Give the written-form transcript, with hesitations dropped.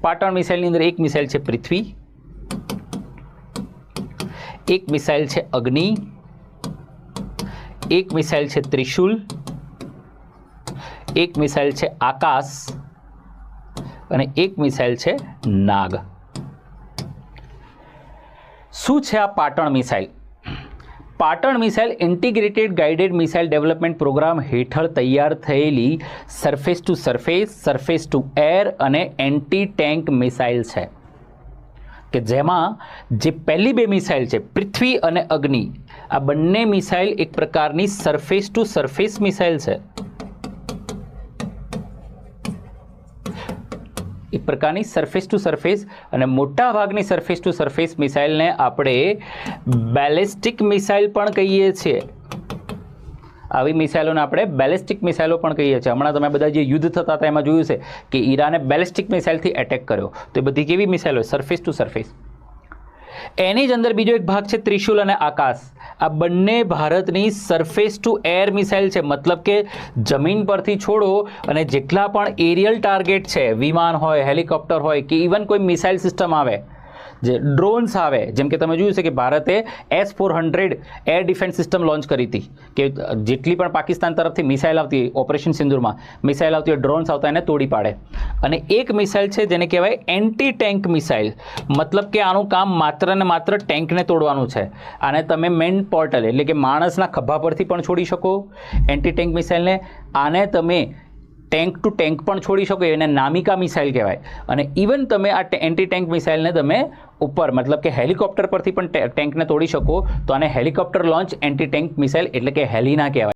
પાટણ મિસાઇલની અંદર એક મિસાઇલ છે પૃથ્વી, એક મિસાઇલ છે અગ્નિ, એક મિસાઇલ છે ત્રિશુલ, એક મિસાઇલ છે આકાશ અને એક મિસાઇલ છે નાગ. શું છે આ Patan missile? Patan missile integrated guided missile development programme હેઠળ તૈયાર થયેલી surface to surface, surface to air અને એન્ટી ટેન્ક મિસાઇલ છે કે જેમાં જે પહેલી બે મિસાઇલ છે પૃથ્વી અને અગ્નિ, આ બંને મિસાઇલ એક પ્રકારની સરફેસ ટુ સરફેસ મિસાઇલ છે. એક પ્રકારની સરફેસ ટુ સરફેસ, અને મોટા ભાગની સરફેસ ટુ સરફેસ મિસાઇલને આપણે બેલિસ્ટિક મિસાઇલ પણ કહીએ છીએ. આવી મિસાઇલોને આપણે બેલિસ્ટિક મિસાઇલો પણ કહીએ છીએ. હમણાં તમે બધા જે યુદ્ધ થતા હતા એમાં જોયું છે કે ઈરાને બેલિસ્ટિક મિસાઇલથી એટેક કર્યો, તો એ બધી કેવી મિસાઇલો? Surface to surface. એની જ અંદર બીજો એક ભાગ છે ત્રિશુલ અને આકાશ. આ બંને ભારતની સરફેસ ટુ એર મિસાઇલ છે, મતલબ કે જમીન પરથી છોડો અને જેટલા પણ એરિયલ ટાર્ગેટ છે, વિમાન હોય, હેલિકોપ્ટર હોય કે ઇવન કોઈ મિસાઇલ સિસ્ટમ આવે, જે ડ્રોન્સ આવે, જેમ કે તમે જોયું છે કે ભારતે S-400 air defence system launch કરી હતી કે જેટલી પણ પાકિસ્તાન તરફથી મિસાઇલ આવતી ઓપરેશન સિંદૂરમાં મિસાઇલ આવતી હોય, ડ્રોન્સ આવતા એને તોડી પાડે. અને એક મિસાઇલ છે જેને કહેવાય એન્ટી ટેન્ક મિસાઇલ, મતલબ કે આનું કામ માત્ર ને માત્ર ટેન્કને તોડવાનું છે. આને તમે મેન પોર્ટલ એટલે કે માણસના ખભા પરથી પણ છોડી શકો એન્ટી ટેન્ક મિસાઇલને. આને તમે ટેન્ક ટુ ટેન્ક પણ છોડી શકો, એને નામિકા મિસાઇલ કહેવાય. અને ઇવન તમે આ એન્ટી ટેન્ક મિસાઇલને તમે ઉપર મતલબ કે હેલિકોપ્ટર પરથી પણ ટેન્કને તોડી શકો, તો આને helicopter launch anti tank missile એટલે કે હેલિના કહેવાય.